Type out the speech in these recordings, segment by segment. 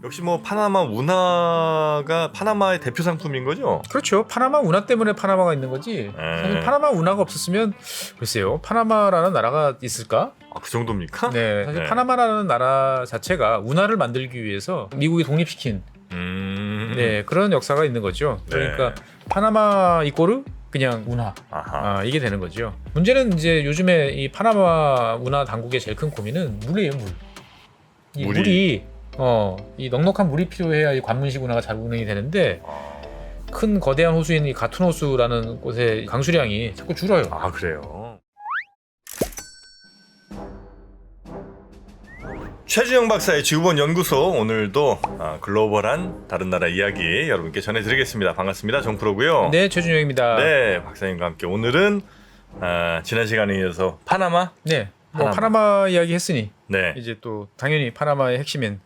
역시 뭐 파나마 운하가 파나마의 대표 상품인 거죠? 그렇죠. 파나마 운하 때문에 파나마가 있는 거지. 사실 파나마 운하가 없었으면 글쎄요. 파나마라는 나라가 있을까? 아, 그 정도입니까? 네. 사실 파나마라는 나라 자체가 운하를 만들기 위해서 미국이 독립시킨 네, 그런 역사가 있는 거죠. 그러니까 파나마 이꼬르 그냥 운하 이게 되는 거죠. 문제는 이제 요즘에 이 파나마 운하 당국의 제일 큰 고민은 물이에요. 이 물이 이 넉넉한 물이 필요해야 이 관문식 운하가 잘 운행이 되는데 큰 거대한 호수인 이 가툰 호수라는 곳의 강수량이 자꾸 줄어요. 아, 그래요. 최준영 박사의 지구본 연구소, 오늘도 글로벌한 다른 나라 이야기 여러분께 전해드리겠습니다. 반갑습니다. 정프로고요. 네, 최준영입니다. 네, 박사님과 함께 오늘은 지난 시간에 이어서 파나마? 네, 파나마 이야기 했으니 네. 이제 또 당연히 파나마의 핵심인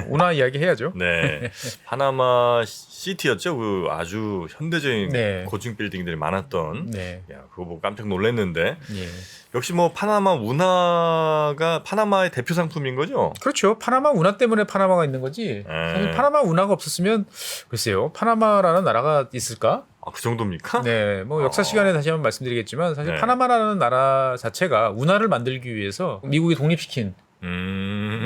운하 이야기 해야죠. 네, 파나마 시티였죠. 그 아주 현대적인 네. 고층 빌딩들이 많았던. 네. 야, 그거 보고 깜짝 놀랐는데. 예. 역시 뭐 파나마 운하가 파나마의 대표 상품인 거죠? 그렇죠. 파나마 운하 때문에 파나마가 있는 거지. 사실 파나마 운하가 없었으면 글쎄요. 파나마라는 나라가 있을까? 아, 그 정도입니까? 네, 뭐 역사 시간에 다시 한번 말씀드리겠지만 사실 네. 파나마라는 나라 자체가 운하를 만들기 위해서 미국이 독립시킨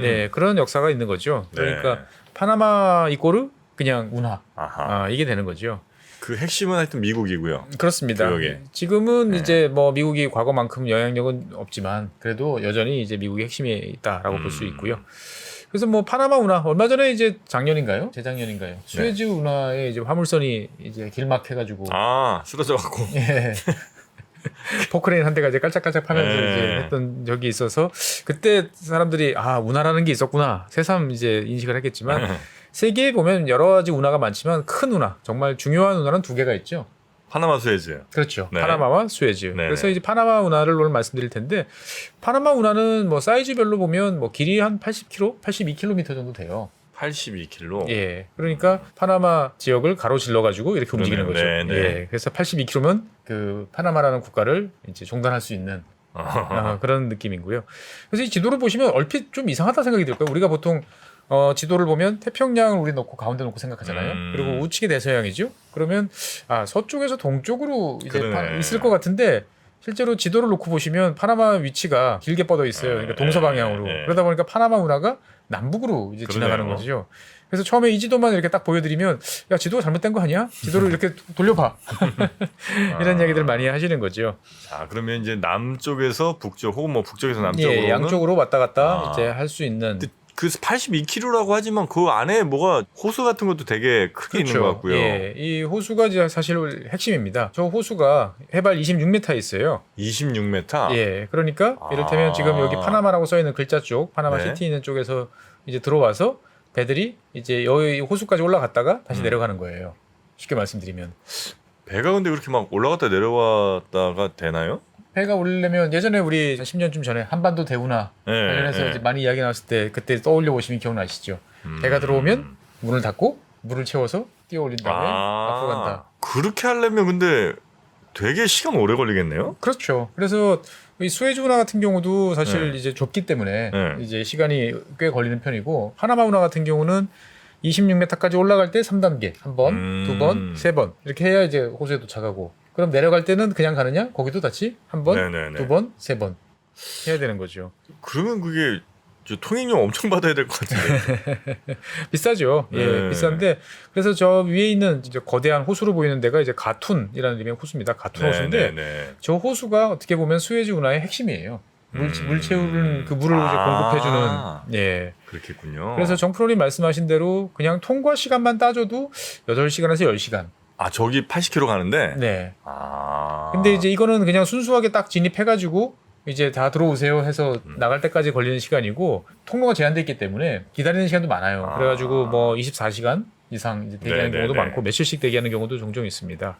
네, 그런 역사가 있는 거죠. 그러니까 네. 파나마 이꼬르 그냥 운하 아하. 이게 되는 거죠. 그 핵심은 하여튼 미국이고요. 그렇습니다. 그러게. 지금은 네. 이제 뭐 미국이 과거만큼 영향력은 없지만 그래도 여전히 이제 미국의 핵심이 있다라고 볼 수 있고요. 그래서 뭐 파나마 운하 얼마 전에 이제 작년인가요? 재작년인가요? 수에즈 운하에 이제 화물선이 이제 길막해가지고 쓰러져갖고. 예. 포크레인 한 대가 이제 깔짝깔짝 파면서 네. 이제 했던 적이 있어서 그때 사람들이 운하라는 게 있었구나 새삼 이제 인식을 했겠지만 세계에 보면 여러 가지 운하가 많지만 큰 운하 정말 중요한 운하는 두 개가 있죠. 파나마 수에즈. 그렇죠. 네. 파나마와 수에즈. 네네. 그래서 이제 파나마 운하를 오늘 말씀드릴 텐데 파나마 운하는 뭐 사이즈별로 보면 뭐 길이 한 80km, 82km 정도 돼요. 82km. 예. 그러니까 파나마 지역을 가로질러 가지고 이렇게 움직이는 거죠. 네네. 예. 그래서 82km면 그 파나마라는 국가를 이제 종단할 수 있는 그런 느낌이고요. 그래서 이 지도를 보시면 얼핏 좀 이상하다 생각이 들 거예요. 우리가 보통 지도를 보면 태평양을 우리 넣고 가운데 놓고 생각하잖아요. 그리고 우측이 대서양이죠. 그러면 서쪽에서 동쪽으로 이제 있을 것 같은데 실제로 지도를 놓고 보시면 파나마 위치가 길게 뻗어 있어요. 그러니까 동서방향으로. 그러다 보니까 파나마 운하가 남북으로 이제 지나가는 거죠. 그래서 처음에 이 지도만 이렇게 딱 보여드리면 야 지도가 잘못된 거 아니야? 지도를 이렇게 돌려봐. 이런 이야기들 많이 하시는 거죠. 자, 그러면 이제 남쪽에서 북쪽 혹은 뭐 북쪽에서 남쪽으로 예, 양쪽으로 왔다 갔다 이제 할 수 있는. 그 82km라고 하지만 그 안에 뭐가 호수 같은 것도 되게 크게 있는 것 같고요. 예, 이 호수가 이제 사실 핵심입니다. 저 호수가 해발 26m 있어요. 26m. 예, 그러니까 이를테면 지금 여기 파나마라고 써 있는 글자 쪽, 파나마 시티 있는 쪽에서 이제 들어와서 배들이 이제 여기 호수까지 올라갔다가 다시 내려가는 거예요. 쉽게 말씀드리면. 배가 근데 그렇게 막 올라갔다 내려왔다가 되나요? 배가 오르려면 예전에 우리 10년쯤 전에 한반도 대운하 관련해서 이제 많이 이야기 나왔을 때 그때 떠올려 보시면 기억나시죠? 배가 들어오면 문을 닫고 물을 채워서 뛰어 올린 다음에 앞으로 간다. 그렇게 하려면 근데 되게 시간 오래 걸리겠네요? 그렇죠. 그래서 이 수에즈 운하 같은 경우도 사실 이제 좁기 때문에 이제 시간이 꽤 걸리는 편이고 파나마 운하 같은 경우는 26m까지 올라갈 때 3단계, 한 번, 두 번, 세 번 이렇게 해야 이제 호수에 도착하고 그럼 내려갈 때는 그냥 가느냐? 거기도 같이 한 번, 두 번, 세 번 해야 되는 거죠. 그러면 그게 통행료 엄청 받아야 될 것 같은데. 비싸죠. 예, 비싼데 그래서 저 위에 있는 이제 거대한 호수로 보이는 데가 이제 가툰이라는 이름의 호수입니다. 가툰 호수인데 저 호수가 어떻게 보면 수에즈 운하의 핵심이에요. 물 채우는 그 물을 이제 공급해주는. 예. 그렇겠군요. 그래서 정프로님 말씀하신 대로 그냥 통과 시간만 따져도 8시간에서 10시간. 저기 80km 가는데? 네. 근데 이제 이거는 그냥 순수하게 딱 진입해가지고 이제 다 들어오세요 해서 나갈 때까지 걸리는 시간이고 통로가 제한돼 있기 때문에 기다리는 시간도 많아요. 그래가지고 뭐 24시간 이상 이제 대기하는 경우도 많고 며칠씩 대기하는 경우도 종종 있습니다.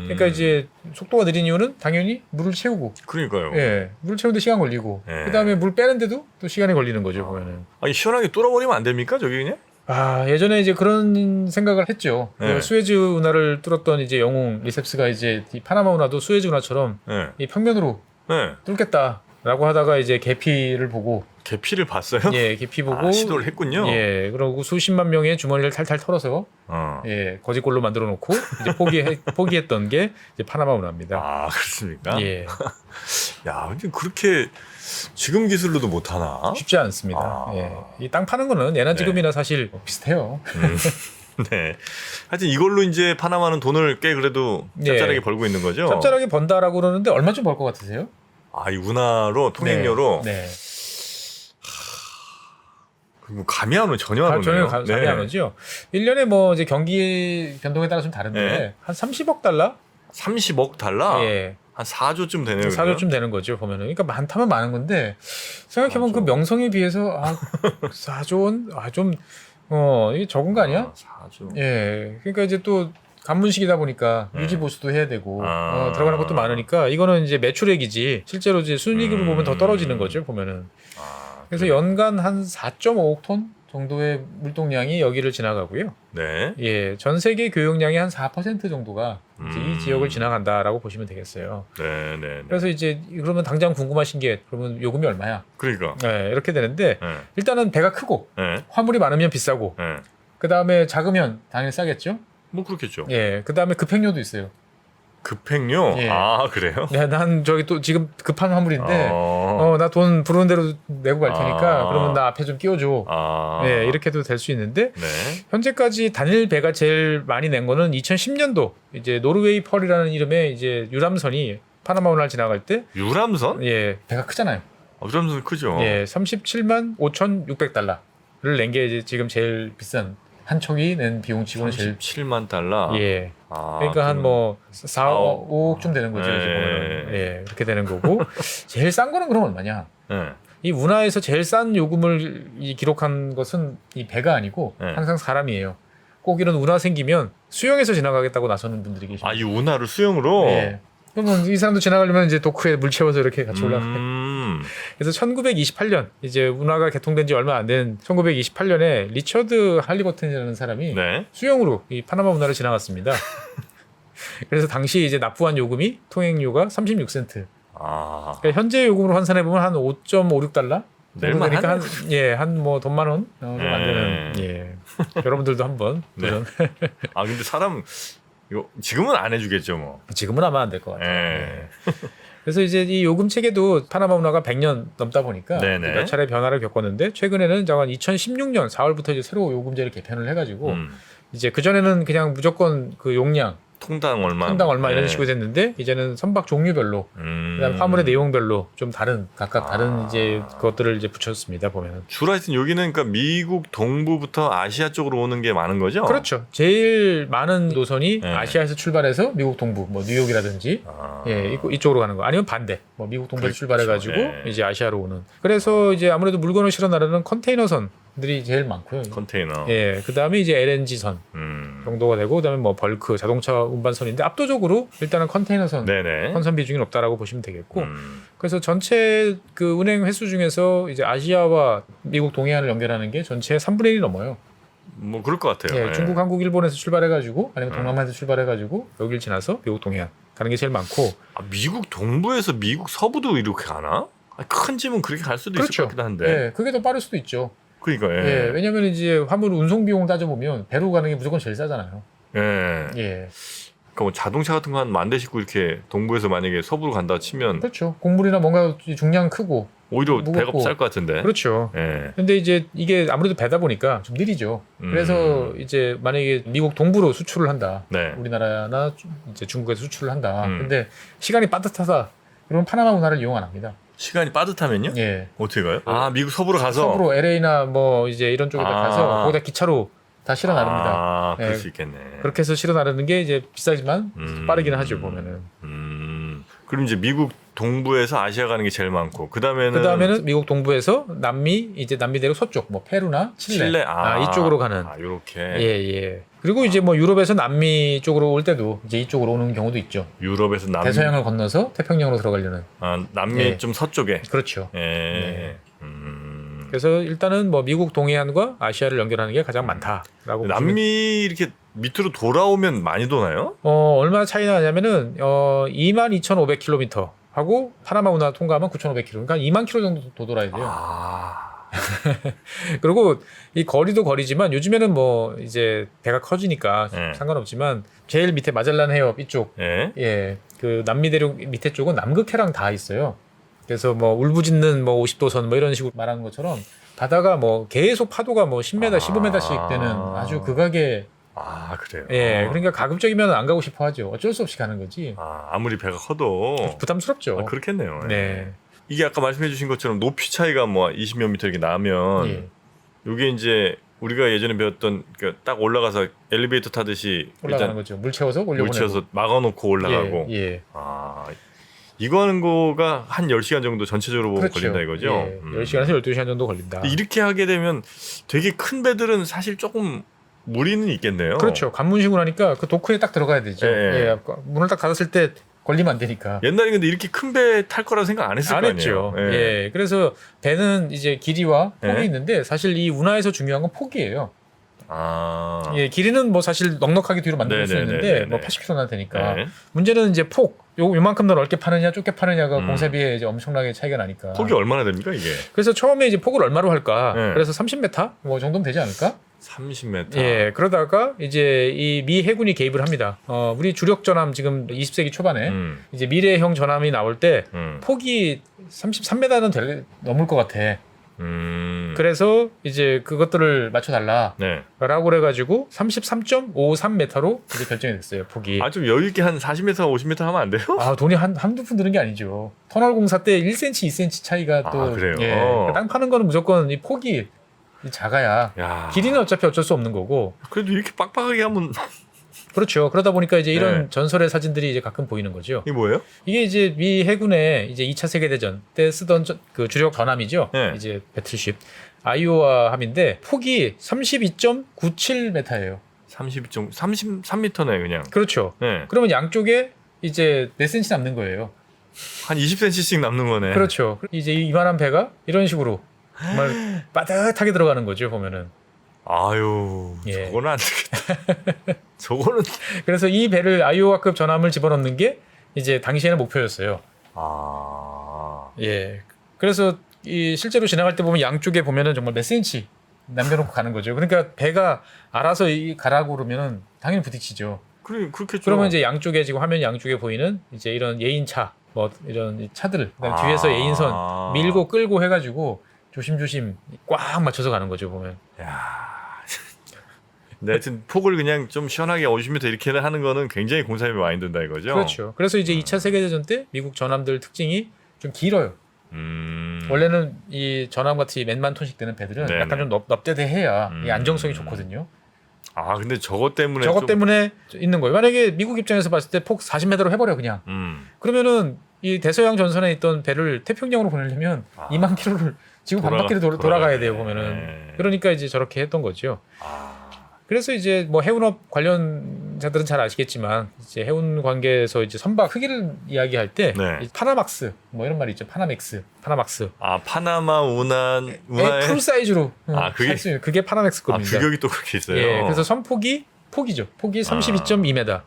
그러니까 이제 속도가 느린 이유는 당연히 물을 채우고. 그러니까요. 예, 물을 채우는데 시간 걸리고. 그다음에 물 빼는데도 또 시간이 걸리는 거죠 보면은. 시원하게 뚫어버리면 안 됩니까 저기 그냥? 예전에 이제 그런 생각을 했죠. 그 수에즈 운하를 뚫었던 이제 영웅 리셉스가 이제 이 파나마 운하도 수에즈 운하처럼 이 평면으로 뚫겠다라고 하다가 이제 계피를 보고 계피를 봤어요? 예, 계피 보고 시도를 했군요. 예, 그러고 수십만 명의 주머니를 탈탈 털어서 예, 거짓골로 만들어 놓고 이제 포기했던 게 이제 파나마 운하입니다. 아, 그렇습니까? 예, 야, 근데 그렇게 지금 기술로도 못 하나? 쉽지 않습니다. 아. 예, 이 땅 파는 거는 예나 지금이나 사실 비슷해요. 네. 하여튼 이걸로 이제 파나마는 돈을 꽤 그래도 짭짤하게 예. 벌고 있는 거죠? 짭짤하게 번다라고 그러는데 얼마 좀 벌 것 같으세요? 아, 이 운하로 통행료로 네. 뭐 감이 안 오네. 전혀 안 오네요. 전혀 감이 안 오죠. 1년에 뭐 이제 경기 변동에 따라 좀 다른데 네. 한 30억 달러? 30억 달러? 예. 한 4조쯤 되네요. 4조쯤 되는 거죠, 보면은. 그러니까 많다면 많은 건데 생각해보면 4조. 그 명성에 비해서 4조 원? 이게 적은 거 아니야? 4조. 예. 그러니까 이제 또 간문식이다 보니까 네. 유지 보수도 해야 되고 아. 들어가는 것도 많으니까 이거는 이제 매출액이지 실제로 이제 순이익으로 보면 더 떨어지는 거죠, 보면은. 아, 그래서 연간 한 4.5억 톤 정도의 물동량이 여기를 지나가고요. 네. 예, 전 세계 교역량의 한 4% 정도가 이제 이 지역을 음. 지나간다라고 보시면 되겠어요. 네, 네. 네. 그래서 이제 그러면 당장 궁금하신 게 그러면 요금이 얼마야? 그러니까. 네, 이렇게 되는데 네. 일단은 배가 크고 네. 화물이 많으면 비싸고 네. 그 다음에 작으면 당연히 싸겠죠. 뭐 그렇겠죠. 예, 그 다음에 급행료도 있어요. 급행료? 예. 아, 그래요? 네, 난 저기 또 지금 급한 화물인데 어. 나 돈 부르는 대로 내고 갈 테니까 아. 그러면 나 앞에 좀 끼워줘. 아. 네, 이렇게도 될 수 있는데 네. 현재까지 단일 배가 제일 많이 낸 거는 2010년도 이제 노르웨이 펄이라는 이름의 이제 유람선이 파나마 운하를 지나갈 때 유람선? 예, 배가 크잖아요. 유람선 크죠. 예, 37만 5,600달러를 낸 게 이제 지금 제일 비싼 한 척이 낸 비용치고는 제일 7만 달러. 예. 아, 그러니까 한 뭐 4, 아홉. 5억쯤 되는 거죠. 이제 예. 보면 예, 그렇게 되는 거고 제일 싼 거는 그럼 얼마냐? 네. 이 운하에서 제일 싼 요금을 기록한 것은 이 배가 아니고 네. 항상 사람이에요. 꼭 이런 운하 생기면 수영해서 지나가겠다고 나서는 분들이 계십니다. 아, 이 운하를 수영으로? 예. 그러면 이 사람도 지나가려면 이제 도크에 물 채워서 이렇게 같이 올라가요. 그래서 1928년 이제 운하가 개통된 지 얼마 안 된 1928년에 리처드 할리버튼이라는 사람이 네. 수영으로 이 파나마 운하를 지나갔습니다. 그래서 당시 이제 납부한 요금이 통행료가 36센트. 아. 그러니까 현재 요금으로 환산해 보면 한 5.56달러. 낼만 그러니까 하네. 한 뭐 돈만 원 좀 안 되는. 예. 여러분들도 한번 네. 도전. 아, 근데 사람 이거 지금은 안 해주겠죠, 뭐. 지금은 아마 안 될 것 같아요. 예. 그래서 이제 이 요금 체계도 파나마 운하가 100년 넘다 보니까 네네. 몇 차례 변화를 겪었는데 최근에는 잠깐 2016년 4월부터 이제 새로 요금제를 개편을 해가지고 이제 그 전에는 그냥 무조건 그 용량 통당 얼마? 한당 얼마 이런 네. 식으로 됐는데 이제는 선박 종류별로 그다음 화물의 내용별로 좀 다른 각각 다른 이제 그것들을 이제 붙였습니다 보면은. 주로 하여튼 여기는 그러니까 미국 동부부터 아시아 쪽으로 오는 게 많은 거죠? 그렇죠. 제일 많은 노선이 네. 아시아에서 출발해서 미국 동부, 뭐 뉴욕이라든지 아. 예, 이쪽으로 가는 거. 아니면 반대. 뭐 미국 동부에서 그렇죠. 출발해가지고 네. 이제 아시아로 오는. 그래서 이제 아무래도 물건을 실어 나르는 컨테이너선들이 제일 많고요. 컨테이너. 예, 그 다음에 이제 LNG선 음. 정도가 되고, 그다음에 뭐 벌크 자동차 운반선인데 압도적으로 일단은 컨테이너선 네네. 선선 비중이 높다라고 보시면 되겠고. 음. 그래서 전체 그 운행 횟수 중에서 이제 아시아와 미국 동해안을 연결하는 게 전체 3분의 1이 넘어요. 뭐 그럴 것 같아요. 예, 예. 중국, 한국, 일본에서 출발해가지고 아니면 동남아에서 출발해가지고 여길 지나서 미국 동해안 가는 게 제일 많고. 아, 미국 동부에서 미국 서부도 이렇게 가나? 아, 큰 짐은 그렇게 갈 수도 있을 그렇죠. 것 같긴 한데. 예, 그게 더 빠를 수도 있죠. 그러니까 예. 예, 왜냐면 이제 화물 운송 비용 따져보면 배로 가는 게 무조건 제일 싸잖아요. 예. 예, 그러니까 뭐 자동차 같은 거 한 만 대 싣고 이렇게 동부에서 만약에 서부로 간다 치면 그렇죠. 곡물이나 뭔가 중량 크고. 오히려 무겁고. 배가 쌀 것 같은데. 그렇죠. 예. 근데 이제 이게 아무래도 배다 보니까 좀 느리죠. 그래서 이제 만약에 미국 동부로 수출을 한다. 네. 우리나라나 이제 중국에서 수출을 한다. 음. 근데 시간이 빠듯하다. 그러면 파나마 운하를 이용 안 합니다. 시간이 빠듯하면요? 예. 어떻게 가요? 아, 미국 서부로 가서. 서부로 LA나 뭐 이제 이런 쪽에 아. 가서 거기다 기차로 다 실어 나릅니다. 아, 그럴 예. 수 있겠네. 그렇게 해서 실어 나르는 게 이제 비싸지만 빠르기는 하죠 보면은. 그럼 이제 미국 동부에서 아시아 가는 게 제일 많고 그 다음에는 미국 동부에서 남미 이제 남미 대륙 서쪽 뭐 페루나 칠레, 이쪽으로 가는. 아, 요렇게. 예. 그리고 이제 뭐 유럽에서 남미 쪽으로 올 때도 이제 이쪽으로 오는 경우도 있죠. 유럽에서 남미. 대서양을 건너서 태평양으로 들어가려는. 아, 남미 예. 좀 서쪽에. 그렇죠. 예. 네. 음. 그래서 일단은 뭐 미국 동해안과 아시아를 연결하는 게 가장 많다라고. 남미 이렇게 밑으로 돌아오면 많이 도나요? 얼마 차이 나냐면은 22,500km 하고 파나마 운하 통과하면 9,500km. 그러니까 2만 km 정도 더 돌아야 돼요. 그리고 이 거리도 거리지만 요즘에는 뭐 이제 배가 커지니까 네. 상관없지만 제일 밑에 마젤란 해협 이쪽 예. 그 남미 대륙 밑에 쪽은 남극해랑 다 있어요. 그래서 뭐 울부짖는 뭐 50도선 뭐 이런 식으로 말하는 것처럼 바다가 뭐 계속 파도가 뭐 10m, 15m씩 되는 아주 극악의 그래요. 예, 그러니까 가급적이면 안 가고 싶어 하죠. 어쩔 수 없이 가는 거지. 아무리 배가 커도 부담스럽죠. 그렇겠네요. 예. 네. 이게 아까 말씀해주신 것처럼 높이 차이가 뭐 20몇 미터 이렇게 나면 예. 이게 이제 우리가 예전에 배웠던 딱 올라가서 엘리베이터 타듯이 올라가는 일단 거죠. 물 채워서 올려보내고. 물 채워서 막아놓고 올라가고. 예. 이거 하는 거가 한 10시간 정도 전체적으로 보면 그렇죠. 걸린다 이거죠. 예. 10시간에서 12시간 정도 걸린다. 이렇게 하게 되면 되게 큰 배들은 사실 조금 무리는 있겠네요. 그렇죠. 관문식으로 하니까 그 도크에 딱 들어가야 되죠. 예. 예. 문을 딱 닫았을 때 걸리면 안 되니까. 옛날에 근데 이렇게 큰 배 탈 거라 생각 안 했을 안 거 했죠. 아니에요. 예. 그래서 배는 이제 길이와 폭이 예. 있는데 사실 이 운하에서 중요한 건 폭이에요. 예. 예, 길이는 뭐 사실 넉넉하게 뒤로 만들 수 네네네네네. 있는데 뭐 80km나 되니까 예. 문제는 이제 폭. 요만큼 더 넓게 파느냐 좁게 파느냐가 음. 공사비에 이제 엄청나게 차이가 나니까. 폭이 얼마나 됩니까 이게? 그래서 처음에 이제 폭을 얼마로 할까? 네. 그래서 30m 뭐 정도면 되지 않을까? 30m. 예, 그러다가 이제 이 미 해군이 개입을 합니다. 우리 주력 전함 지금 20세기 초반에 이제 미래형 전함이 나올 때 폭이 33m는 넘을 것 같아. 그래서 이제 그것들을 맞춰달라. 네. 라고 그래가지고 33.53m로 이제 결정이 됐어요. 폭이. 좀 여유 있게 한 40m, 50m 하면 안 돼요? 돈이 한두 푼 드는 게 아니죠. 터널 공사 때 1cm, 2cm 차이가 또. 그래요? 예, 땅 파는 거는 무조건 이 폭이 작아야. 야. 길이는 어차피 어쩔 수 없는 거고. 그래도 이렇게 빡빡하게 하면 그렇죠. 그러다 보니까 이제 이런 네. 전설의 사진들이 이제 가끔 보이는 거죠. 이게 뭐예요? 이게 이제 미 해군의 이제 2차 세계대전 때 쓰던 그 주력 전함이죠. 네. 이제 배틀쉽 아이오와 함인데 폭이 32.97m예요. 33m네 그냥. 그렇죠. 네. 그러면 양쪽에 이제 몇 cm 남는 거예요. 한 20cm씩 남는 거네. 그렇죠. 이제 이만한 배가 이런 식으로 정말 빠듯하게 들어가는 거죠. 보면은. 아유, 예. 저거는 안 되겠다. 저거는 그래서 이 배를 아이오와급 전함을 집어넣는 게 이제 당시에는 목표였어요. 예. 그래서 이 실제로 지나갈 때 보면 양쪽에 보면은 정말 몇 cm 남겨놓고 가는 거죠. 그러니까 배가 알아서 가라고 그러면은 당연히 부딪히죠. 그렇겠죠. 그러면 이제 양쪽에 지금 화면 양쪽에 보이는 이제 이런 예인차 뭐 이런 차들 그다음에 뒤에서 예인선 밀고 끌고 해가지고 조심조심 꽉 맞춰서 가는 거죠 보면. 야. 근데 하여튼 폭을 그냥 좀 시원하게 50m 이렇게 하는 거는 굉장히 공사비가 많이 든다 이거죠. 그렇죠. 그래서 이제 2차 세계대전 때 미국 전함들 특징이 좀 길어요. 원래는 이 전함 같이 몇만 톤씩 되는 배들은 네네. 약간 좀 넙대대해야 이 안정성이 좋거든요. 근데 저것 때문에 저것 좀... 때문에 있는 거예요. 만약에 미국 입장에서 봤을 때 폭 40m로 해버려 그냥. 그러면은 이 대서양 전선에 있던 배를 태평양으로 보내려면 2만 킬로를 지구 반바퀴를 돌아가야 돼요 보면은. 네. 그러니까 이제 저렇게 했던 거죠. 그래서 이제 뭐 해운업 관련자들은 잘 아시겠지만 이제 해운 관계에서 이제 선박 크기를 이야기할 때 네. 이 파나막스 뭐 이런 말이 있죠. 파나막스. 파나마 운하에 풀 사이즈로 그게 할 수 있는 그게 파나맥스 겁니다. 규격이 또 그렇게 있어요. 예, 그래서 선폭이 폭이죠. 폭이 32.2m.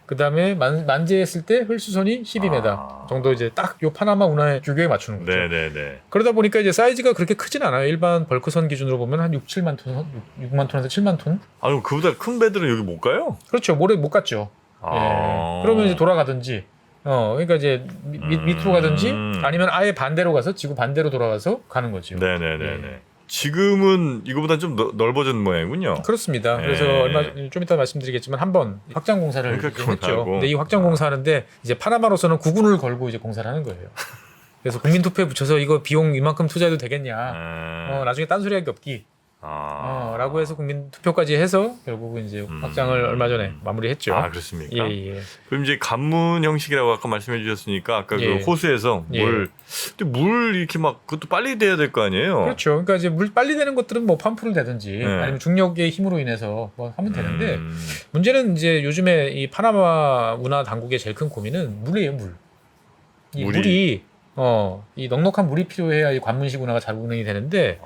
그다음에 만재했을 때 홀수선이 12m 정도 이제 딱 요 파나마 운하의 규격에 맞추는 거죠. 네네네. 그러다 보니까 이제 사이즈가 그렇게 크진 않아요. 일반 벌크선 기준으로 보면 한 6만 톤에서 7만 톤. 그럼 그보다 큰 배들은 여기 못 가요? 그렇죠. 모래 못 갔죠. 예. 그러면 이제 돌아가든지, 그러니까 이제 밑으로 가든지 아니면 아예 반대로 가서 지구 반대로 돌아가서 가는 거죠. 네네네네. 예. 지금은 이거보다 좀 넓어진 모양이군요. 그렇습니다. 그래서 좀 이따 말씀드리겠지만 한번 확장 공사를 했죠. 근데 이 확장 공사하는데 이제 파나마로서는 국운을 걸고 이제 공사를 하는 거예요. 그래서 국민투표에 붙여서 이거 비용 이만큼 투자해도 되겠냐. 나중에 딴소리하기 없기. 라고 해서 국민 투표까지 해서 결국은 이제 확장을 얼마 전에 마무리했죠. 그렇습니까? 예. 그럼 이제 관문 형식이라고 아까 말씀해 주셨으니까 아까 그 호수에서 물 이렇게 막 그것도 빨리 돼야 될 거 아니에요? 그렇죠. 그러니까 이제 물 빨리 되는 것들은 뭐 펌프를 대든지 아니면 중력의 힘으로 인해서 뭐 하면 되는데 문제는 이제 요즘에 이 파나마 운하 당국의 제일 큰 고민은 물이에요, 물. 이 물이 이 넉넉한 물이 필요해야 이 관문식 운하가 잘 운행이 되는데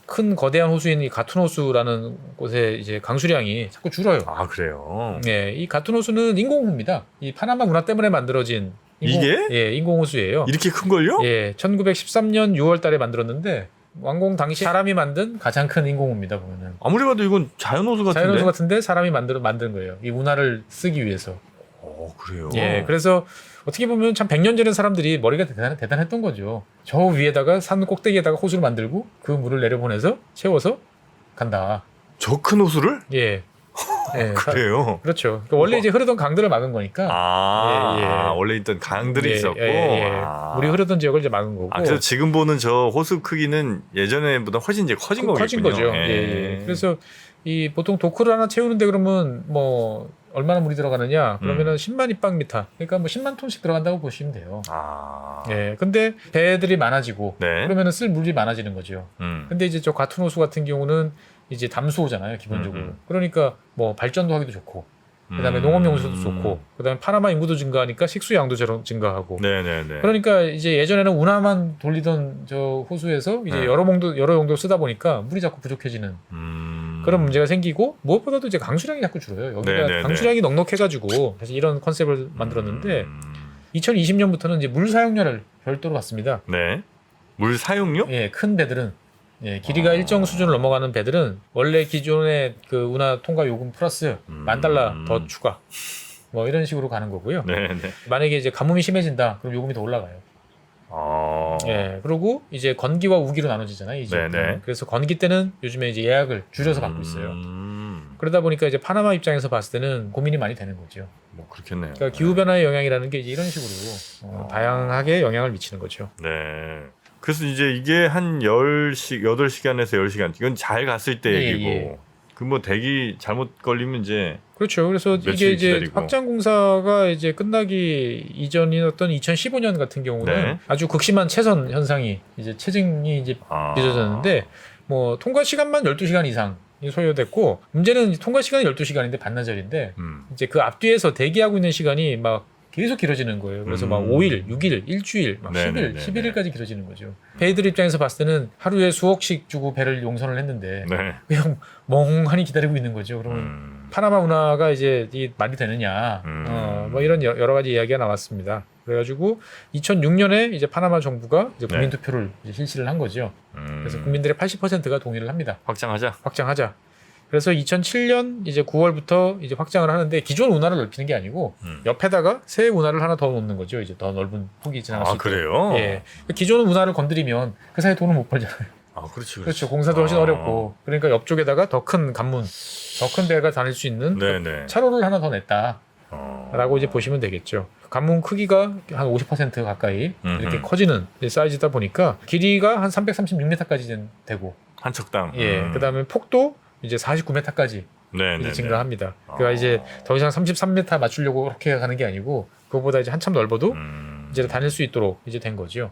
큰 거대한 호수인 이 가툰 호수라는 곳에 이제 강수량이 자꾸 줄어요. 그래요? 네, 이 가툰 호수는 인공호수입니다. 이 파나마 운하 때문에 만들어진 이게? 예, 인공호수예요. 이렇게 큰 걸요? 예, 1913년 6월달에 만들었는데 완공 당시 사람이 만든 가장 큰 인공호입니다. 보면은 아무리 봐도 이건 자연호수 같은데. 자연호수 같은데 사람이 만든 거예요. 이 운하를 쓰기 위해서. 그래요. 예, 그래서 어떻게 보면 참 100년 전에 사람들이 머리가 대단했던 거죠. 저 위에다가 산 꼭대기에다가 호수를 만들고 그 물을 내려보내서 채워서 간다. 저 큰 호수를? 예. 예, 그래요. 그렇죠. 그러니까 원래 이제 흐르던 강들을 막은 거니까. 원래 있던 강들이 예, 있었고. 물이 흐르던 지역을 이제 막은 거고. 그래서 지금 보는 저 호수 크기는 예전에보다 훨씬 이제 커진 거겠군요. 커진 거죠. 예. 그래서 이 보통 도크를 하나 채우는데 그러면 뭐 얼마나 물이 들어가느냐? 그러면은 10만 입방미터. 그러니까 뭐 10만 톤씩 들어간다고 보시면 돼요. 예. 근데 배들이 많아지고 네. 그러면은 쓸 물이 많아지는 거죠. 근데 이제 저 같은 호수 같은 경우는 이제 담수호잖아요, 기본적으로. 그러니까 뭐 발전도 하기도 좋고, 그다음에 농업용수도 좋고, 그다음에 파나마 인구도 증가하니까 식수양도 증가하고. 네네네. 그러니까 이제 예전에는 운하만 돌리던 저 호수에서 이제 여러 용도 쓰다 보니까 물이 자꾸 부족해지는 그런 문제가 생기고, 무엇보다도 이제 강수량이 자꾸 줄어요. 여기가 네네네. 강수량이 넉넉해가지고 사실 이런 컨셉을 만들었는데 2020년부터는 이제 물 사용료를 별도로 받습니다. 네. 물 사용료? 예, 큰 배들은 길이가 일정 수준을 넘어가는 배들은 원래 기존의 그 운하 통과 요금 플러스 $10,000 더 추가 뭐 이런 식으로 가는 거고요. 네네. 만약에 이제 가뭄이 심해진다, 그럼 요금이 더 올라가요. 예, 그리고 이제 건기와 우기로 나눠지잖아요. 이 지역은. 네네. 그래서 건기 때는 요즘에 이제 예약을 줄여서 받고 있어요. 그러다 보니까 이제 파나마 입장에서 봤을 때는 고민이 많이 되는 거죠. 뭐 그렇겠네요. 그러니까 기후 변화의 영향이라는 게 이제 이런 식으로 다양하게 영향을 미치는 거죠. 네. 그래서 이제 이게 한 8시간에서 10시간. 이건 잘 갔을 때 예, 얘기고. 예. 그 뭐 대기 잘못 걸리면 이제 그렇죠. 그래서 이게 며칠 이제 기다리고. 확장 공사가 이제 끝나기 이전이었던 2015년 같은 경우는 네. 아주 극심한 채선 현상이 이제 체증이 이제 빚어졌는데 뭐 통과 시간만 12시간 이상 소요됐고, 문제는 통과 시간이 12시간인데 반나절인데 이제 그 앞뒤에서 대기하고 있는 시간이 막 계속 길어지는 거예요. 그래서 막 5일, 6일, 일주일, 막 10일, 네네네네. 11일까지 길어지는 거죠. 배들 입장에서 봤을 때는 하루에 수억씩 주고 배를 용선을 했는데 네. 그냥 멍하니 기다리고 있는 거죠. 그러면 파나마 운하가 이제 이 말이 되느냐, 뭐 이런 여러 가지 이야기가 나왔습니다. 그래가지고 2006년에 이제 파나마 정부가 이제 국민 투표를 이제 실시를 한 거죠. 그래서 국민들의 80%가 동의를 합니다. 확장하자. 그래서 2007년 이제 9월부터 이제 확장을 하는데 기존 운하를 넓히는 게 아니고 옆에다가 새 운하를 하나 더 놓는 거죠. 이제 더 넓은 폭이 지나갈 수 있도록. 그래요? 예. 기존 운하를 건드리면 그 사이에 돈을 못 벌잖아요. 그렇죠. 공사도 훨씬 어렵고. 그러니까 옆쪽에다가 더 큰 관문, 더 큰 배가 다닐 수 있는 차로를 하나 더 냈다. 라고 이제 보시면 되겠죠. 관문 크기가 한 50% 가까이 이렇게 커지는 사이즈다 보니까 길이가 한 336m까지 되고. 한 척당. 예. 그다음에 폭도 이제 49m까지 이제 증가합니다. 그러니까 이제 더 이상 33m 맞추려고 그렇게 가는 게 아니고 그거보다 이제 한참 넓어도 이제 다닐 수 있도록 이제 된 거죠.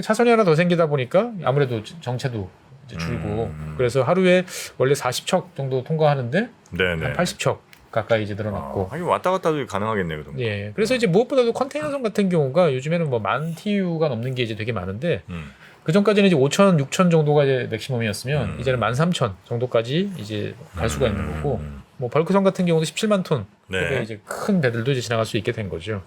차선이 하나 더 생기다 보니까 아무래도 정체도 이제 줄고 그래서 하루에 원래 40척 정도 통과하는데 한 80척 가까이 이제 늘어났고. 하긴 왔다 갔다도 가능하겠네요, 그럼. 예. 그래서 이제 무엇보다도 컨테이너선 같은 경우가 요즘에는 뭐 10,000 TU가 넘는 게 이제 되게 많은데 그 전까지는 이제 5,000, 6,000 정도가 이제 맥시멈이었으면 이제는 13,000 정도까지 이제 갈 수가 있는 거고, 뭐 벌크선 같은 경우도 17만 톤, 네. 이제 큰 배들도 이제 지나갈 수 있게 된 거죠.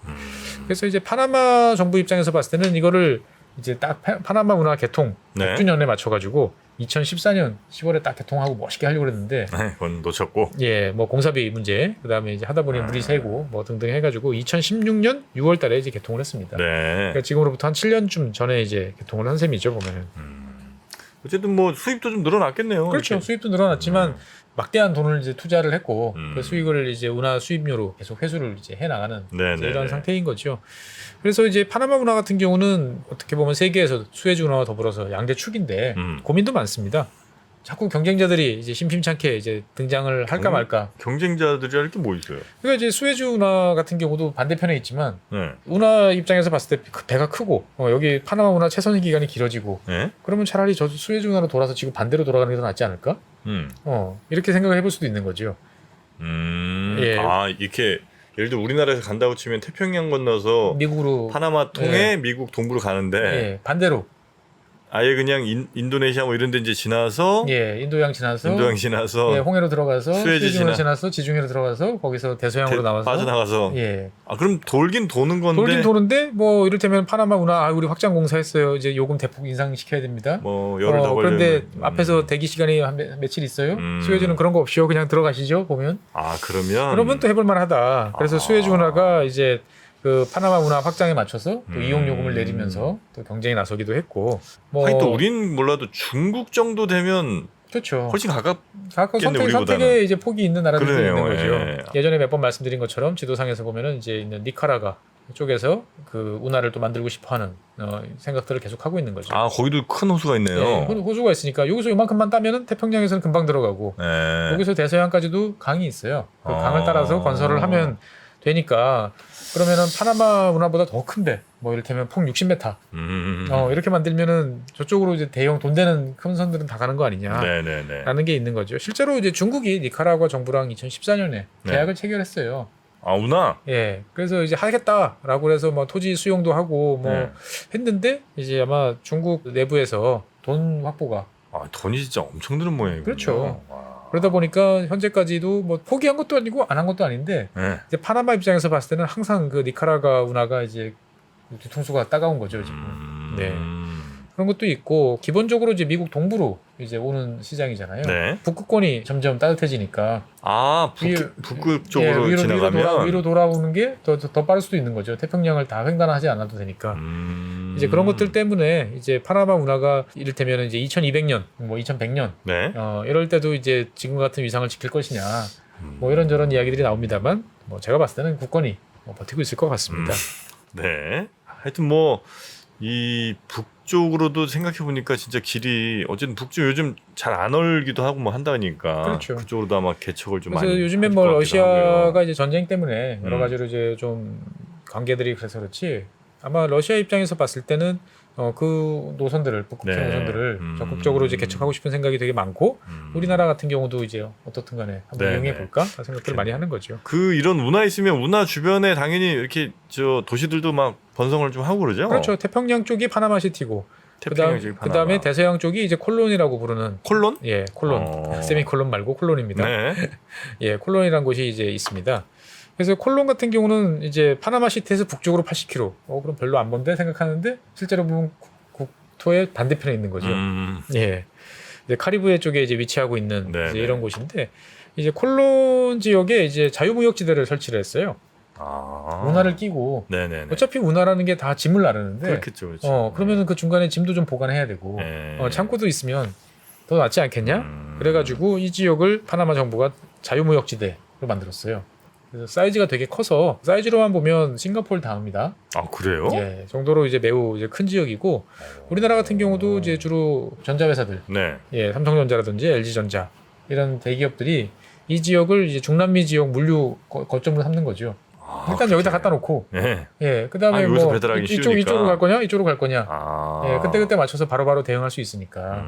그래서 이제 파나마 정부 입장에서 봤을 때는 이거를 이제 딱 파나마 운하 개통 100주년에 맞춰가지고 2014년 10월에 딱 개통하고 멋있게 하려고 그랬는데, 그건 놓쳤고, 예, 뭐 공사비 문제, 그 다음에 이제 하다 보니 물이 새고 뭐 등등 해가지고 2016년 6월달에 이제 개통을 했습니다. 그러니까 지금으로부터 한 7년쯤 전에 이제 개통을 한 셈이죠, 보면은. 어쨌든 뭐 수입도 좀 늘어났겠네요. 그렇죠. 이렇게. 수입도 늘어났지만 막대한 돈을 이제 투자를 했고 그 수익을 이제 운하 수입료로 계속 회수를 이제 해 나가는 이런 상태인 거죠. 그래서 이제 파나마 운하 같은 경우는 어떻게 보면 세계에서 수에즈 운하와 더불어서 양대축인데 고민도 많습니다. 자꾸 경쟁자들이 이제 심심찮게 이제 등장을 할까 말까. 경쟁자들이 할 게 뭐 있어요? 그러니까 이제 수에즈 운하 같은 경우도 반대편에 있지만 운하 입장에서 봤을 때 배가 크고 여기 파나마 운하 최선 기간이 길어지고 그러면 차라리 저 수에즈 운하로 돌아서 지금 반대로 돌아가는 게 더 낫지 않을까? 이렇게 생각을 해볼 수도 있는 거죠. 예. 이렇게 예를 들어 우리나라에서 간다고 치면 태평양 건너서 미국으로 파나마 통해 미국 동부로 가는데 예, 반대로 아예 그냥 인도네시아 뭐 이런 데 이제 지나서 예, 인도양 지나서 인도양 지나서 예, 홍해로 들어가서 수에즈 수에즈문을 지나서 지중해로 들어가서 거기서 대서양으로 나와서 빠져나가서 예. 아 그럼 돌긴 도는 건데 돌긴 도는데 뭐 이를테면 파나마 운하 우리 확장 공사했어요. 이제 요금 대폭 인상시켜야 됩니다. 뭐 열흘 더 그런데 걸리면 앞에서 대기 시간이 한 며칠 있어요. 수에즈는 그런 거 없이요. 그냥 들어가시죠. 보면. 아 그러면 또 해볼 만하다. 그래서 아. 수에즈 운하가 이제 그 파나마 운하 확장에 맞춰서 또 이용 요금을 음. 내리면서 또 경쟁에 나서기도 했고. 뭐 하긴 또 우린 몰라도 중국 정도 되면 그렇죠. 훨씬 가깝 각각 우리보다는. 선택에 이제 폭이 있는 나라들도 그러네요. 있는 거죠. 예. 예전에 몇 번 말씀드린 것처럼 지도상에서 보면은 이제 있는 니카라가 쪽에서 그 운하를 또 만들고 싶어하는 생각들을 계속 하고 있는 거죠. 아 거기도 큰 호수가 있네요. 예, 호수가 있으니까 여기서 이만큼만 따면은 태평양에서는 금방 들어가고 네. 여기서 대서양까지도 강이 있어요. 그 아. 강을 따라서 건설을 하면 되니까 그러면은 파나마 운하보다 더 큰데 뭐 이를테면 폭 60m 이렇게 만들면은 저쪽으로 이제 대형 돈 되는 큰 선들은 다 가는 거 아니냐라는 네네네. 게 있는 거죠. 실제로 이제 중국이 니카라과 정부랑 2014년에 계약을 체결했어요. 아 운하. 예, 그래서 이제 하겠다라고 해서 뭐 토지 수용도 하고 뭐 네. 했는데 이제 아마 중국 내부에서 돈 확보가 아 돈이 진짜 엄청 드는 모양이군요. 그렇죠. 와. 그러다 보니까 현재까지도 뭐 포기한 것도 아니고 안 한 것도 아닌데 네. 이제 파나마 입장에서 봤을 때는 항상 그 니카라과 운하가 이제 뒤통수가 따가운 거죠 지금. 네. 그런 것도 있고 기본적으로 이제 미국 동부로 이제 오는 시장이잖아요. 네. 북극권이 점점 따뜻해지니까 아 북극 쪽으로 지나가면 위로 돌아오는 게 더 빠를 수도 있는 거죠. 태평양을 다 횡단하지 않아도 되니까. 이제 그런 것들 때문에 이제 파나마 운하가 이를테면 이제 2200년, 뭐 2100년 네. 이럴 때도 이제 지금 같은 위상을 지킬 것이냐, 뭐 이런저런 이야기들이 나옵니다만, 뭐 제가 봤을 때는 국권이 뭐 버티고 있을 것 같습니다. 네. 하여튼 뭐 이 북쪽으로도 생각해 보니까 진짜 길이 어쨌든 북쪽 요즘 잘 안 얼기도 하고 뭐 한다니까 그렇죠. 그쪽으로도 아마 개척을 좀 그래서 많이 요즘에 하실 뭐 것 같기도 러시아가 하고요. 이제 전쟁 때문에 여러 가지로 이제 좀 관계들이 그래서 그렇지 아마 러시아 입장에서 봤을 때는 그 노선들을 북극형 네. 노선들을 적극적으로 이제 개척하고 싶은 생각이 되게 많고 우리나라 같은 경우도 이제 어떻든 간에 한번 네, 이용해 네. 볼까 생각들을 많이 하는 거죠. 그 이런 운하 있으면 운하 주변에 당연히 이렇게 저 도시들도 막 번성을 좀 하고 그러죠. 그렇죠. 태평양 쪽이 파나마 시티고 태평양 쪽이 파나마. 그다음에 대서양 쪽이 이제 콜론이라고 부르는 콜론? 예, 콜론. 세미콜론 말고 콜론입니다. 네. 예, 콜론이라는 곳이 이제 있습니다. 그래서 콜론 같은 경우는 이제 파나마 시티에서 북쪽으로 80km. 그럼 별로 안 먼데 생각하는데 실제로 보면 국토의 반대편에 있는 거죠. 예. 이제 카리브해 쪽에 이제 위치하고 있는 이제 이런 곳인데 이제 콜론 지역에 이제 자유무역지대를 설치를 했어요. 운하를 끼고 네네네. 어차피 운하라는 게 다 짐을 나르는데 그렇겠죠. 그렇죠. 그러면은 그 중간에 짐도 좀 보관해야 되고 네. 창고도 있으면 더 낫지 않겠냐? 그래가지고 이 지역을 파나마 정부가 자유무역지대로 만들었어요. 그래서 사이즈가 되게 커서 사이즈로만 보면 싱가포르 다음이다. 아 그래요? 예, 정도로 이제 매우 이제 큰 지역이고 우리나라 같은 경우도 이제 주로 전자회사들, 네. 예, 삼성전자라든지 LG전자 이런 대기업들이 이 지역을 이제 중남미 지역 물류 거점으로 삼는 거죠. 일단 여기다 갖다 놓고, 네. 예, 그다음에 여기서 뭐 배달하기 쉬우니까. 이쪽으로 갈 거냐, 이쪽으로 갈 거냐, 예, 그때 맞춰서 바로바로 대응할 수 있으니까.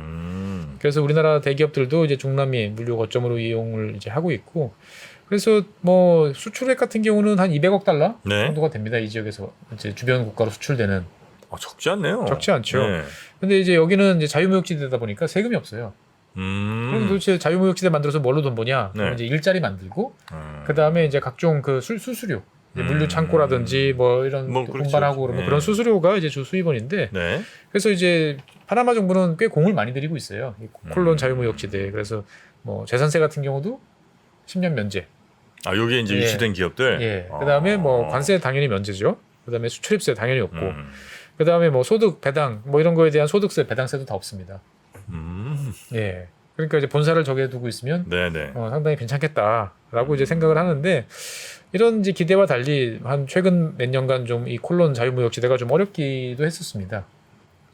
그래서 우리나라 대기업들도 이제 중남미 물류 거점으로 이용을 이제 하고 있고, 그래서 뭐 수출액 같은 경우는 한 200억 달러 네. 정도가 됩니다. 이 지역에서 이제 주변 국가로 수출되는. 적지 않네요. 적지 않죠. 네. 근데 이제 여기는 이제 자유무역지대다 보니까 세금이 없어요. 그럼 도대체 자유무역지대 만들어서 뭘로 돈 버냐? 그럼 이제 일자리 만들고, 그 다음에 이제 각종 그 수수료, 이제 물류 창고라든지 뭐 이런 그렇죠. 운반하고 그러면 네. 그런 수수료가 이제 주 수입원인데, 네. 그래서 이제 파나마 정부는 꽤 공을 많이 들이고 있어요. 이 콜론 자유무역지대. 그래서 뭐 재산세 같은 경우도 10년 면제. 아 여기에 이제 예. 유치된 기업들. 예. 그 다음에 뭐 관세 당연히 면제죠. 그 다음에 수출입세 당연히 없고, 음. 그 다음에 뭐 소득 배당 뭐 이런 거에 대한 소득세 배당세도 다 없습니다. 예. 그러니까 이제 본사를 저기에 두고 있으면 네네. 상당히 괜찮겠다라고 이제 생각을 하는데 이런 이제 기대와 달리 한 최근 몇 년간 좀 이 콜론 자유무역지대가 좀 어렵기도 했었습니다.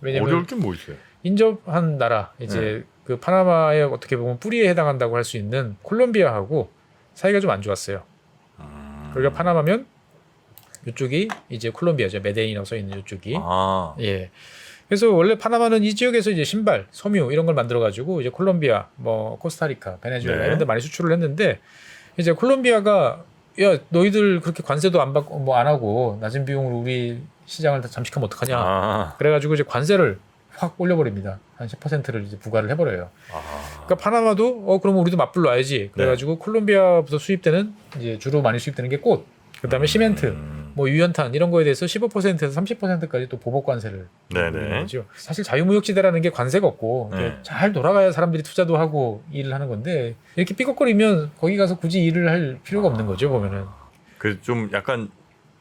왜냐면 어려울 게 뭐 있어요? 인접한 나라 이제 그 파나마의 어떻게 보면 뿌리에 해당한다고 할 수 있는 콜롬비아하고 사이가 좀 안 좋았어요. 그러니까 파나마면 이쪽이 이제 콜롬비아죠. 메데인이라고 써 있는 이쪽이. 예. 그래서 원래 파나마는 이 지역에서 이제 신발, 섬유 이런 걸 만들어 가지고 이제 콜롬비아, 뭐 코스타리카, 베네수엘라 네. 이런 데 많이 수출을 했는데 이제 콜롬비아가 야, 너희들 그렇게 관세도 안 받고 뭐 안 하고 낮은 비용으로 우리 시장을 다 잠식하면 어떡하냐. 그래 가지고 이제 관세를 확 올려버립니다. 한 10%를 이제 부과를 해버려요. 아. 그러니까 파나마도 그러면 우리도 맞불러야지. 그래가지고 콜롬비아부터 수입되는 이제 주로 많이 수입되는 게 꽃, 그다음에 시멘트, 뭐 유연탄 이런 거에 대해서 15%에서 30%까지 또 보복 관세를 네네. 거죠. 사실 자유무역지대라는 게 관세가 없고 네. 잘 돌아가야 사람들이 투자도 하고 일을 하는 건데 이렇게 삐걱거리면 거기 가서 굳이 일을 할 필요가 없는 거죠 보면은. 그 좀 약간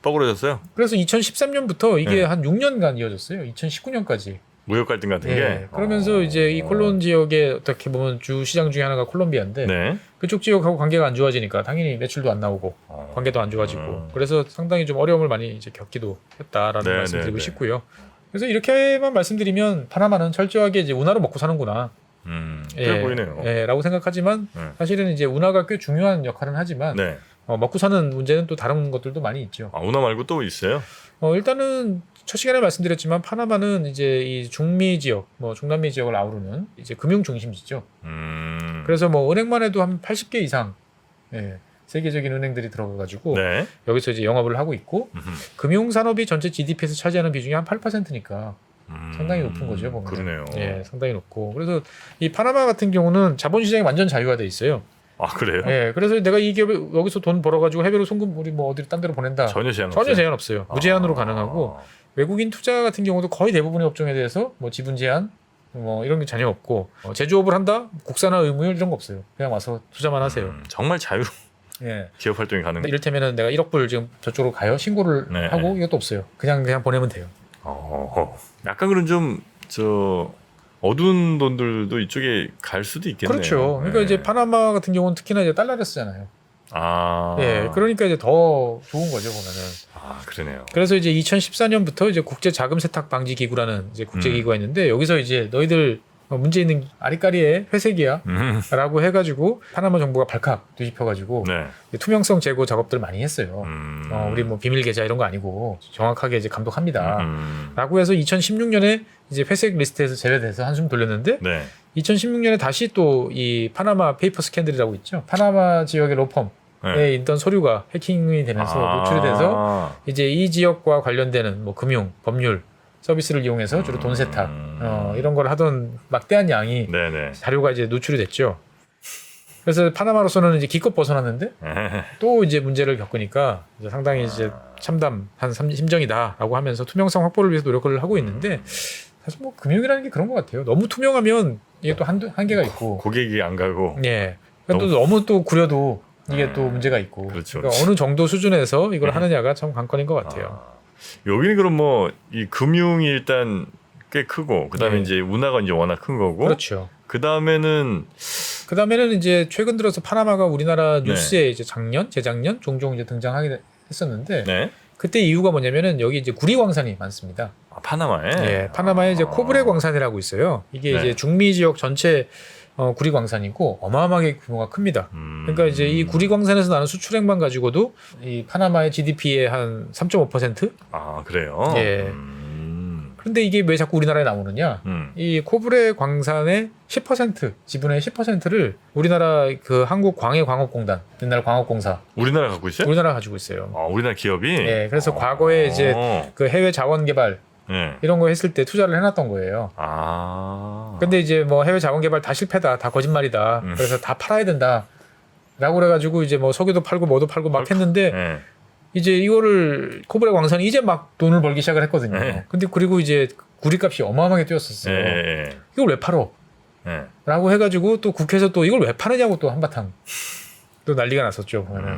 뻐그러졌어요. 그래서 2013년부터 이게 네. 한 6년간 이어졌어요. 2019년까지. 무역 갈등 같은 예. 게. 그러면서 이제 이 콜론 지역의 어떻게 보면 주 시장 중에 하나가 콜롬비아인데 네. 그쪽 지역하고 관계가 안 좋아지니까 당연히 매출도 안 나오고 관계도 안 좋아지고 그래서 상당히 좀 어려움을 많이 이제 겪기도 했다라는 네, 말씀드리고 네, 네. 싶고요. 그래서 이렇게만 말씀드리면 파나마는 철저하게 이제 운하로 먹고 사는구나. 그래 보이네요. 라고 생각하지만 네. 사실은 이제 운하가 꽤 중요한 역할은 하지만 네. 먹고 사는 문제는 또 다른 것들도 많이 있죠. 아, 운하 말고 또 있어요? 일단은 첫 시간에 말씀드렸지만 파나마는 이제 이 중미 지역, 뭐 중남미 지역을 아우르는 이제 금융 중심지죠. 그래서 뭐 은행만 해도 한 80개 이상 세계적인 은행들이 들어가가지고 네. 여기서 이제 영업을 하고 있고 금융 산업이 전체 GDP에서 차지하는 비중이 한 8%니까 상당히 높은 거죠. 보면. 그러네요. 예, 상당히 높고 그래서 이 파나마 같은 경우는 자본시장이 완전 자유화돼 있어요. 아, 그래요? 예, 그래서 내가 이 기업에 여기서 돈 벌어가지고 해외로 송금 우리 뭐 어디 딴 데로 보낸다. 전혀 제한 없어요. 전혀 제한 없어요. 무제한으로 가능하고 외국인 투자 같은 경우도 거의 대부분의 업종에 대해서 뭐 지분 제한 뭐 이런 게 전혀 없고 제조업을 한다 국산화 의무율 이런 거 없어요. 그냥 와서 투자만 하세요. 정말 자유 예. 기업 활동이 가능. 이를테면은 내가 1억 불 지금 저쪽으로 가요 신고를 네. 하고 이것도 없어요. 그냥 보내면 돼요. 약간 그런 좀 어두운 돈들도 이쪽에 갈 수도 있겠네요. 그렇죠. 그러니까 네. 이제 파나마 같은 경우는 특히나 이제 달러를 쓰잖아요. 아. 예, 그러니까 이제 더 좋은 거죠 보면은. 아, 그러네요. 그래서 이제 2014년부터 이제 국제 자금 세탁 방지 기구라는 이제 국제 기구가 있는데 여기서 이제 너희들 문제 있는 아리까리의 회색이야라고 해가지고 파나마 정부가 발칵 뒤집혀가지고 네. 투명성 제고 작업들을 많이 했어요. 우리 뭐 비밀 계좌 이런 거 아니고 정확하게 이제 감독합니다.라고 해서 2016년에 이제 회색 리스트에서 제외돼서 한숨 돌렸는데 네. 2016년에 다시 또 이 파나마 페이퍼 스캔들이라고 있죠. 파나마 지역의 로펌. 에 있던 서류가 해킹이 되면서 노출이 돼서 이제 이 지역과 관련되는 뭐 금융, 법률 서비스를 이용해서 주로 돈 세탁 이런 걸 하던 막대한 양이 네네. 자료가 이제 노출이 됐죠. 그래서 파나마로서는 이제 기껏 벗어났는데 또 이제 문제를 겪으니까 이제 상당히 이제 참담한 심정이다라고 하면서 투명성 확보를 위해서 노력을 하고 있는데 사실 뭐 금융이라는 게 그런 것 같아요. 너무 투명하면 이게 또 한계가 있고 고객이 안 가고. 예. 그러니까 또 너무 또 구려도 이게 또 문제가 있고 그렇죠, 그러니까 어느 정도 수준에서 이걸 하느냐가 참 관건인 것 같아요. 여기는 그럼 뭐 이 금융이 일단 꽤 크고 그다음에 네. 이제 운하가 이제 워낙 큰 거고. 그렇죠. 그다음에는 이제 최근 들어서 파나마가 우리나라 뉴스에 이제 재작년 종종 이제 등장하게 했었는데 네. 그때 이유가 뭐냐면은 여기 이제 구리 광산이 많습니다. 파나마에. 예, 파나마에 이제 코브레 광산이라고 있어요. 이게 네. 이제 중미 지역 전체 구리 광산이고 어마어마하게 규모가 큽니다. 그러니까 이제 이 구리 광산에서 나는 수출액만 가지고도 이 파나마의 GDP의 한 3.5%? 아, 그래요. 예. 그런데 이게 왜 자꾸 우리나라에 나오느냐? 이 코브레 광산의 10% 지분의 10%를 우리나라 그 한국 광해광업공단 옛날 광업공사 우리나라 갖고 있어요? 우리나라가 가지고 있어요. 아, 우리나라 기업이. 예, 그래서 과거에 이제 그 해외 자원 개발 네. 이런 거 했을 때 투자를 해놨던 거예요. 아. 근데 이제 뭐 해외 자원 개발 다 실패다, 다 거짓말이다. 그래서 다 팔아야 된다. 라고 그래가지고 이제 뭐 석유도 팔고 뭐도 팔고 막 했는데 네. 이제 이거를 코브레 광산이 이제 막 돈을 벌기 시작을 했거든요. 네. 근데 그리고 이제 구리값이 어마어마하게 뛰었었어요. 네. 이걸 왜 팔어? 네. 라고 해가지고 또 국회에서 또 이걸 왜 파느냐고 또 한바탕 또 난리가 났었죠. 보면은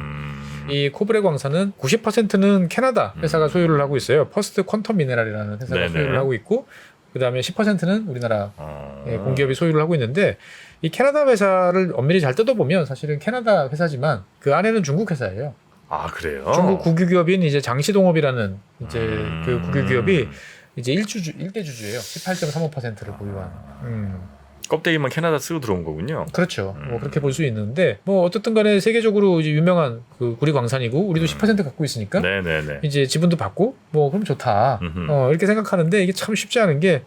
이 코브레 광산은 90%는 캐나다 회사가 소유를 하고 있어요. 퍼스트 퀀텀 미네랄이라는 회사가 네네. 소유를 하고 있고 그다음에 10%는 우리나라 공기업이 소유를 하고 있는데 이 캐나다 회사를 엄밀히 잘 뜯어보면 사실은 캐나다 회사지만 그 안에는 중국 회사예요. 아, 그래요? 중국 국유기업인 이제 장시동업이라는 이제 그 국유기업이 이제 일대 주주예요. 18.35%를 보유한. 껍데기만 캐나다 쓰고 들어온 거군요. 그렇죠. 뭐 그렇게 볼 수 있는데 뭐 어떻든 간에 세계적으로 이제 유명한 그 구리 광산이고 우리도 10% 갖고 있으니까 네네네. 이제 지분도 받고 뭐 그럼 좋다. 이렇게 생각하는데 이게 참 쉽지 않은 게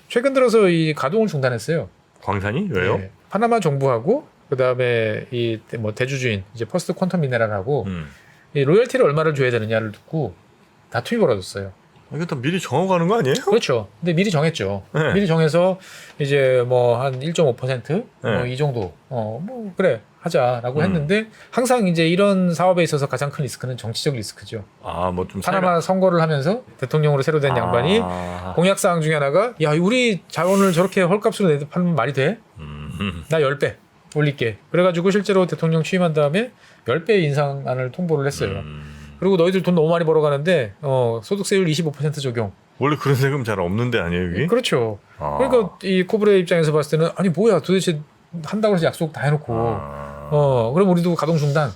최근 들어서 이 가동을 중단했어요. 광산이 왜요? 네. 파나마 정부하고 그다음에 이 뭐 대주주인 이제 퍼스트 퀀텀 미네랄하고 이 로열티를 얼마를 줘야 되느냐를 두고 다툼이 벌어졌어요. 이거 다 미리 정하고 가는 거 아니에요? 그렇죠. 근데 미리 정했죠. 네. 미리 정해서 이제 뭐 한 1.5% 뭐 네. 이 정도 뭐 그래 하자라고 음. 했는데 항상 이제 이런 사업에 있어서 가장 큰 리스크는 정치적 리스크죠. 뭐 좀 파나마 선거를 하면서 대통령으로 새로 된 양반이 공약 사항 중에 하나가 야 우리 자원을 저렇게 헐값으로 내면 말이 돼? 나 10배 올릴게. 그래가지고 실제로 대통령 취임한 다음에 10배 인상안을 통보를 했어요. 그리고 너희들 돈 너무 많이 벌어가는데 소득세율 25% 적용. 원래 그런 세금 잘 없는데 아니에요 여기? 그렇죠. 그러니까 이 코브레 입장에서 봤을 때는 아니 뭐야 도대체 한다고 해서 약속 다 해놓고 그럼 우리도 가동 중단.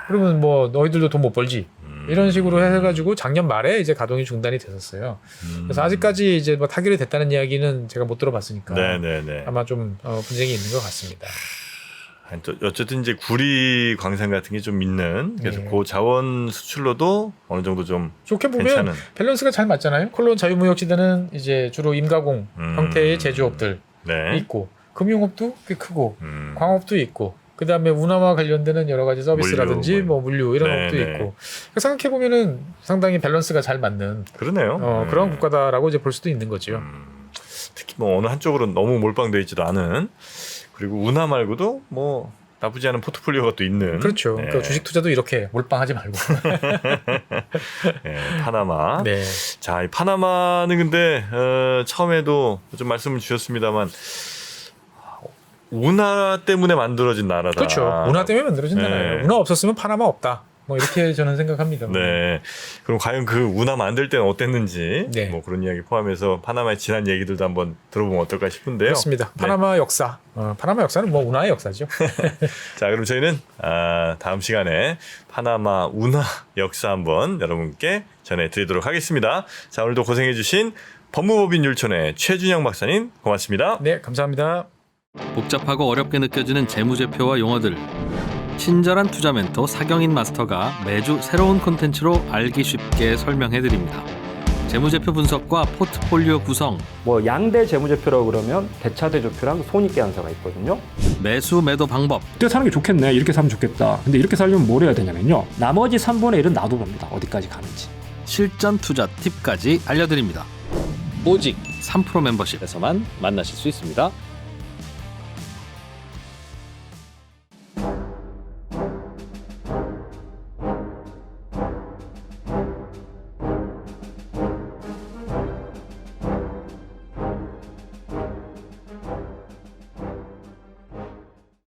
그러면 뭐 너희들도 돈 못 벌지. 이런 식으로 해가지고 작년 말에 이제 가동이 중단이 됐었어요. 그래서 아직까지 이제 뭐 타결이 됐다는 이야기는 제가 못 들어봤으니까 네네네. 아마 좀 분쟁이 있는 것 같습니다. 어쨌든 이제 구리 광산 같은 게 좀 있는 그래서 네. 그 자원 수출로도 어느 정도 좀 좋게 보면 괜찮은. 밸런스가 잘 맞잖아요. 콜론 자유무역지대는 이제 주로 임가공 형태의 제조업들 네. 있고 금융업도 꽤 크고 음. 광업도 있고 그 다음에 운하와 관련되는 여러 가지 서비스라든지 물류, 뭐 물류 이런 네, 것도 네. 있고 생각해 보면은 상당히 밸런스가 잘 맞는 그러네요. 그런 국가다라고 이제 볼 수도 있는 거죠. 특히 뭐 어느 한쪽으로 너무 몰빵되어 있지도 않은 그리고 운하 말고도 뭐 나쁘지 않은 포트폴리오가 또 있는. 그렇죠. 네. 그러니까 주식 투자도 이렇게 몰빵하지 말고. 네, 파나마. 네. 자, 이 파나마는 근데 처음에도 좀 말씀을 주셨습니다만 운하 때문에 만들어진 나라다. 그렇죠. 운하 때문에 만들어진 네. 나라예요. 운하 없었으면 파나마 없다. 뭐 이렇게 저는 생각합니다. 네. 그럼 과연 그 운하 만들 때는 어땠는지 네. 뭐 그런 이야기 포함해서 파나마의 지난 얘기들도 한번 들어보면 어떨까 싶은데요. 그렇습니다. 네. 파나마 역사. 파나마 역사는 뭐 운하의 역사죠. 자, 그럼 저희는 다음 시간에 파나마 운하 역사 한번 여러분께 전해드리도록 하겠습니다. 자, 오늘도 고생해주신 법무법인 율촌의 최준영 박사님 고맙습니다. 네, 감사합니다. 복잡하고 어렵게 느껴지는 재무제표와 용어들. 친절한 투자 멘토 사경인 마스터가 매주 새로운 콘텐츠로 알기 쉽게 설명해드립니다. 재무제표 분석과 포트폴리오 구성, 뭐 양대 재무제표라고 그러면 대차대조표랑 손익계산서가 있거든요. 매수 매도 방법, 이때 사는 게 좋겠네. 이렇게 사면 좋겠다. 근데 이렇게 살려면 뭘 해야 되냐면요. 나머지 3분의 1은 놔둬봅니다. 어디까지 가는지. 실전 투자 팁까지 알려드립니다. 오직 3프로 멤버십에서만 만나실 수 있습니다.